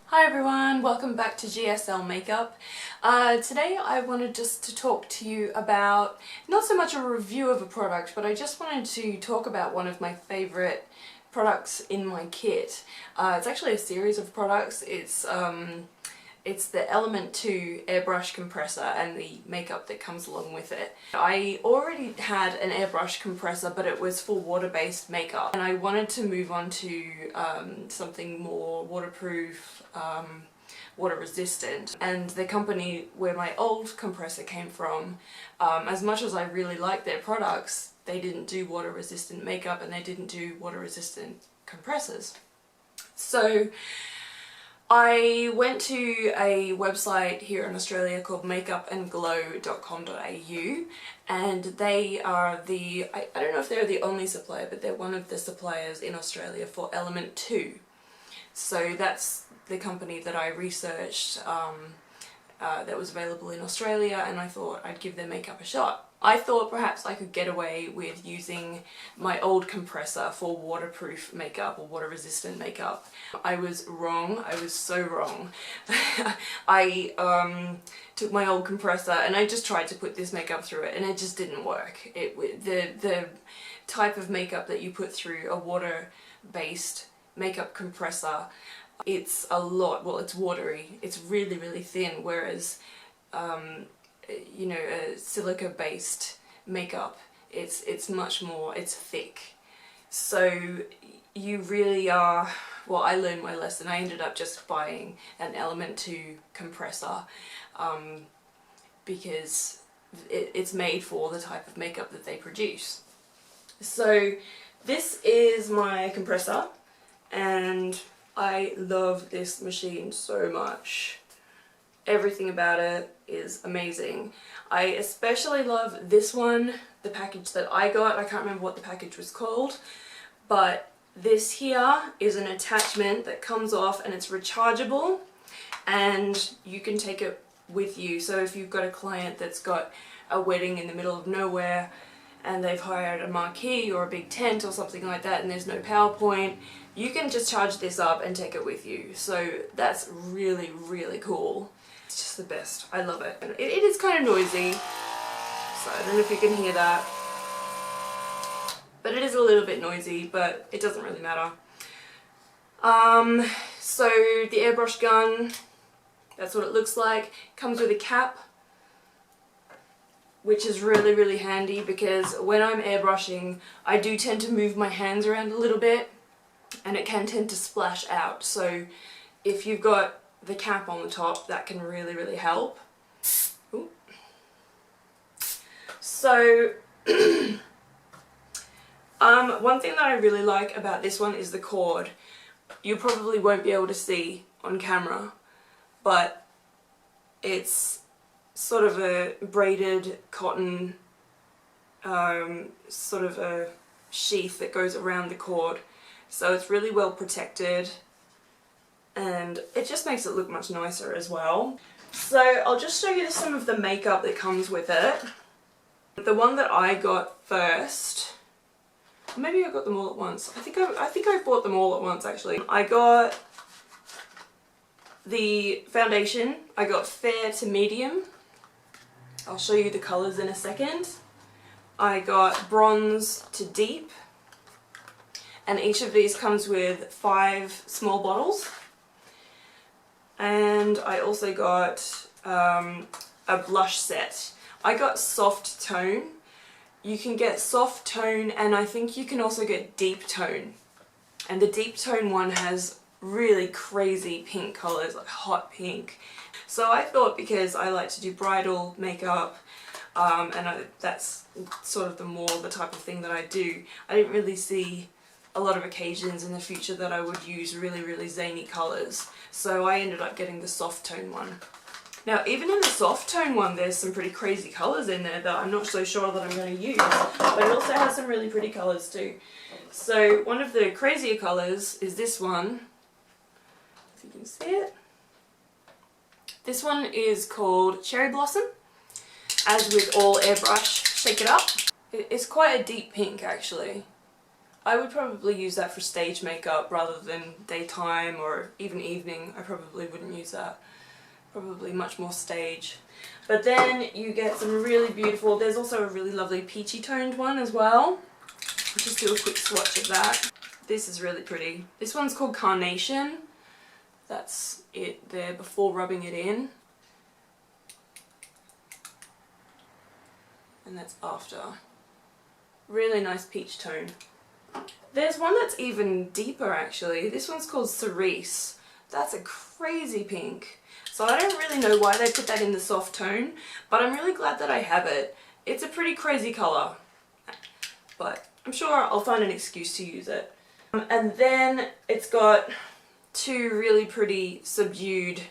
Hi everyone, welcome back to GSL Makeup. Today I wanted just to talk to you about not so much a review of a product, but I just wanted to talk about one of my favourite products in my kit. It's actually a series of products. It's the Elementwo Airbrush compressor and the makeup that comes along with it. I already had an airbrush compressor, but it was for water-based makeup, and I wanted to move on to something more waterproof, water-resistant. And the company where my old compressor came from, as much as I really liked their products, they didn't do water-resistant makeup and they didn't do water-resistant compressors. So I went to a website here in Australia called makeupandglow.com.au, and they are I don't know if they're the only supplier, but they're one of the suppliers in Australia for Elementwo. So that's the company that I researched that was available in Australia, and I thought I'd give their makeup a shot. I thought perhaps I could get away with using my old compressor for waterproof makeup or water-resistant makeup. I was wrong. I was so wrong. I took my old compressor and I just tried to put this makeup through it, and it just didn't work. The type of makeup that you put through a water-based makeup compressor, it's a lot, well, it's watery. It's really, really thin, whereas you know, a silica-based makeup, it's much more, it's thick. So you really are, well, I learned my lesson. I ended up just buying an Elementwo compressor because it's made for the type of makeup that they produce. So this is my compressor, and I love this machine so much. Everything about it is amazing. I especially love this one, the package that I got. I can't remember what the package was called, but this here is an attachment that comes off and it's rechargeable, and you can take it with you. So if you've got a client that's got a wedding in the middle of nowhere and they've hired a marquee or a big tent or something like that and there's no power point, you can just charge this up and take it with you. So that's really, really cool. It's just the best. I love it. It is kind of noisy, so I don't know if you can hear that, but it is a little bit noisy, but it doesn't really matter. So the airbrush gun, that's what it looks like. Comes with a cap, which is really, really handy because when I'm airbrushing, I do tend to move my hands around a little bit and it can tend to splash out. So if you've got the cap on the top, that can really, really help. Ooh. So one thing that I really like about this one is the cord. You probably won't be able to see on camera, but it's sort of a braided cotton sort of a sheath that goes around the cord, so it's really well protected and it just makes it look much nicer as well. So I'll just show you some of the makeup that comes with it. The one that I got first, maybe I got them all at once. I think I bought them all at once actually. I got the foundation. I got fair to medium. I'll show you the colours in a second. I got bronze to deep, and each of these comes with 5 small bottles. And I also got a blush set. I got soft tone. You can get soft tone, and I think you can also get deep tone. And the deep tone one has really crazy pink colours, like hot pink. So I thought, because I like to do bridal makeup, and that's sort of the type of thing that I do, I didn't really see a lot of occasions in the future that I would use really, really zany colours. So I ended up getting the soft tone one. Now, even in the soft tone one, there's some pretty crazy colours in there that I'm not so sure that I'm going to use, but it also has some really pretty colours too. So one of the crazier colours is this one, if you can see it. This one is called Cherry Blossom. As with all airbrush, shake it up. It's quite a deep pink actually. I would probably use that for stage makeup rather than daytime or even evening. I probably wouldn't use that. Probably much more stage. But then you get some really beautiful, there's also a really lovely peachy toned one as well. I'll just do a quick swatch of that. This is really pretty. This one's called Carnation. That's it there before rubbing it in. And that's after. Really nice peach tone. There's one that's even deeper actually. This one's called Cerise. That's a crazy pink. So I don't really know why they put that in the soft tone, but I'm really glad that I have it. It's a pretty crazy colour, but I'm sure I'll find an excuse to use it. And then it's got two really pretty subdued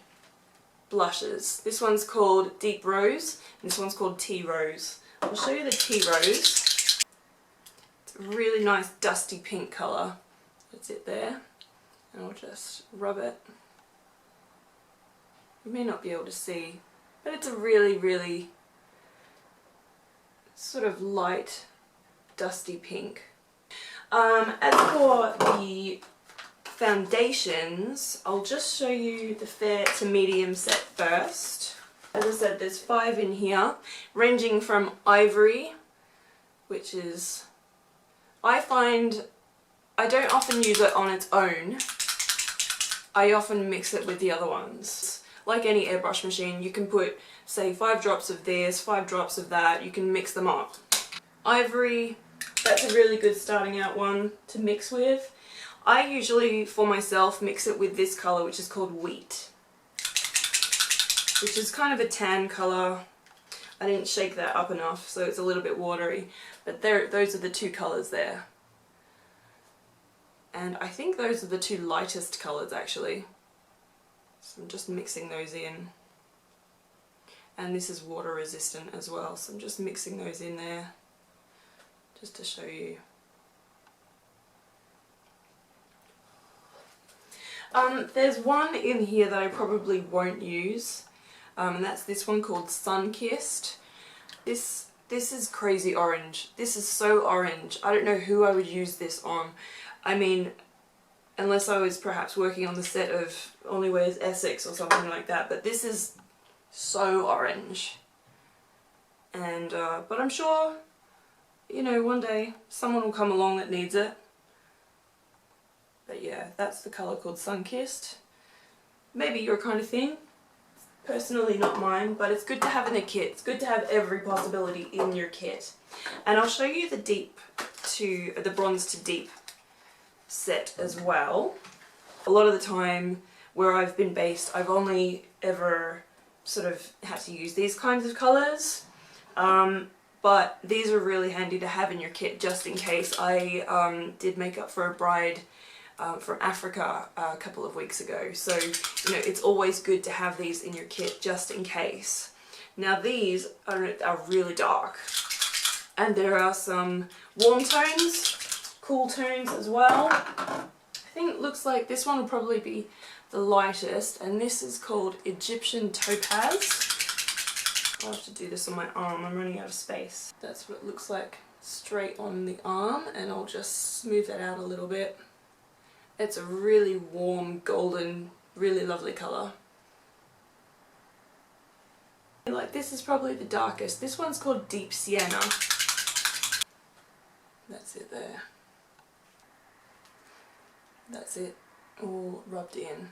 blushes. This one's called Deep Rose, and this one's called Tea Rose. I'll show you the Tea Rose. It's a really nice dusty pink colour. That's it there. And I'll just rub it. You may not be able to see, but it's a really, really sort of light, dusty pink. As for the foundations, I'll just show you the fair to medium set first. As I said, there's 5 in here, ranging from Ivory, which is, I find, I don't often use it on its own. I often mix it with the other ones. Like any airbrush machine, you can put, say, 5 drops of this, 5 drops of that, you can mix them up. Ivory, that's a really good starting out one to mix with. I usually, for myself, mix it with this colour, which is called Wheat, which is kind of a tan colour. I didn't shake that up enough, so it's a little bit watery, but those are the 2 colours there. And I think those are the 2 lightest colours actually. So I'm just mixing those in. And this is water resistant as well, so I'm just mixing those in there just to show you. There's one in here that I probably won't use, and that's this one called Sun Kissed. This is crazy orange. This is so orange. I don't know who I would use this on. I mean, unless I was perhaps working on the set of Only Wears Essex or something like that, but this is so orange. And but I'm sure, you know, one day someone will come along that needs it. But yeah, that's the colour called Sun Kissed. Maybe your kind of thing. Personally not mine, but it's good to have in a kit. It's good to have every possibility in your kit. And I'll show you the bronze to deep set as well. A lot of the time where I've been based, I've only ever sort of had to use these kinds of colours. But these are really handy to have in your kit just in case. I did makeup for a bride from Africa a couple of weeks ago, so you know it's always good to have these in your kit just in case. Now these are really dark, and there are some warm tones, cool tones as well. I think it looks like this one will probably be the lightest, and this is called Egyptian Topaz. I'll have to do this on my arm, I'm running out of space. That's what it looks like straight on the arm, and I'll just smooth that out a little bit. It's a really warm, golden, really lovely colour. Like, this is probably the darkest. This one's called Deep Sienna. That's it there. That's it, all rubbed in.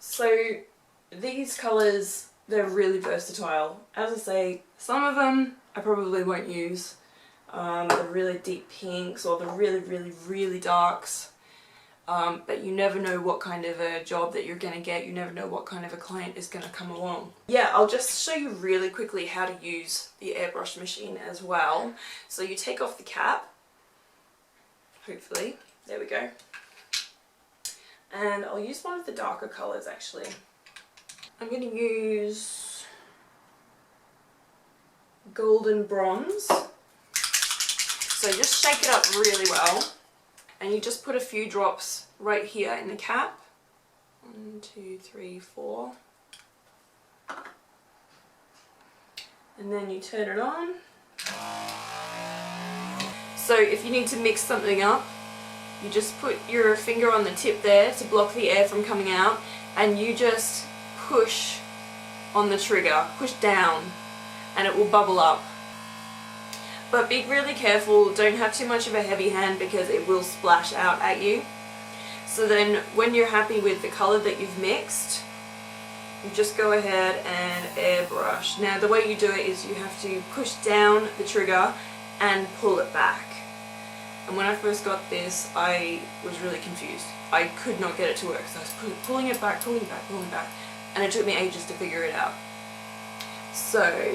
So these colours, they're really versatile. As I say, some of them I probably won't use. The really deep pinks or the really, really, really darks. But you never know what kind of a job that you're going to get. You never know what kind of a client is going to come along. Yeah, I'll just show you really quickly how to use the airbrush machine as well. So you take off the cap, hopefully. There we go. And I'll use one of the darker colours actually. I'm going to use Golden Bronze. So just shake it up really well, and you just put a few drops right here in the cap. 1, 2, 3, 4. And then you turn it on. So if you need to mix something up, you just put your finger on the tip there to block the air from coming out, and you just push on the trigger, push down, and it will bubble up. But be really careful, don't have too much of a heavy hand because it will splash out at you. So then when you're happy with the colour that you've mixed, you just go ahead and airbrush. Now the way you do it is you have to push down the trigger and pull it back. And when I first got this, I was really confused. I could not get it to work, so I was pulling it back, pulling back, pulling back, and it took me ages to figure it out. So there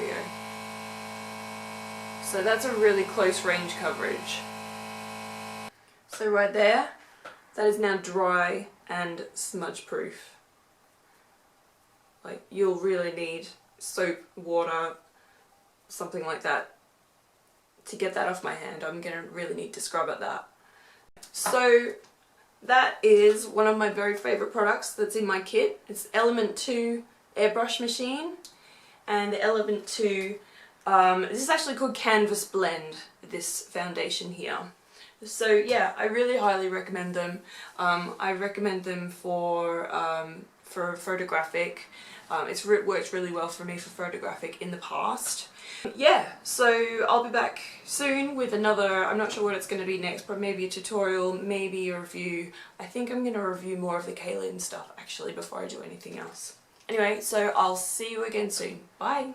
we go. So that's a really close range coverage. So right there, that is now dry and smudge proof. Like, you'll really need soap, water, something like that to get that off my hand. I'm gonna really need to scrub at that. So that is one of my very favourite products that's in my kit. It's Elementwo Airbrush Machine, and the Elementwo, this is actually called Canvas Blend, this foundation here. So yeah, I really highly recommend them. I recommend them for photographic. It's worked really well for me for photographic in the past. Yeah, so I'll be back soon with another, I'm not sure what it's going to be next, but maybe a tutorial, maybe a review. I think I'm going to review more of the kaolin stuff actually before I do anything else. Anyway, so I'll see you again soon. Bye!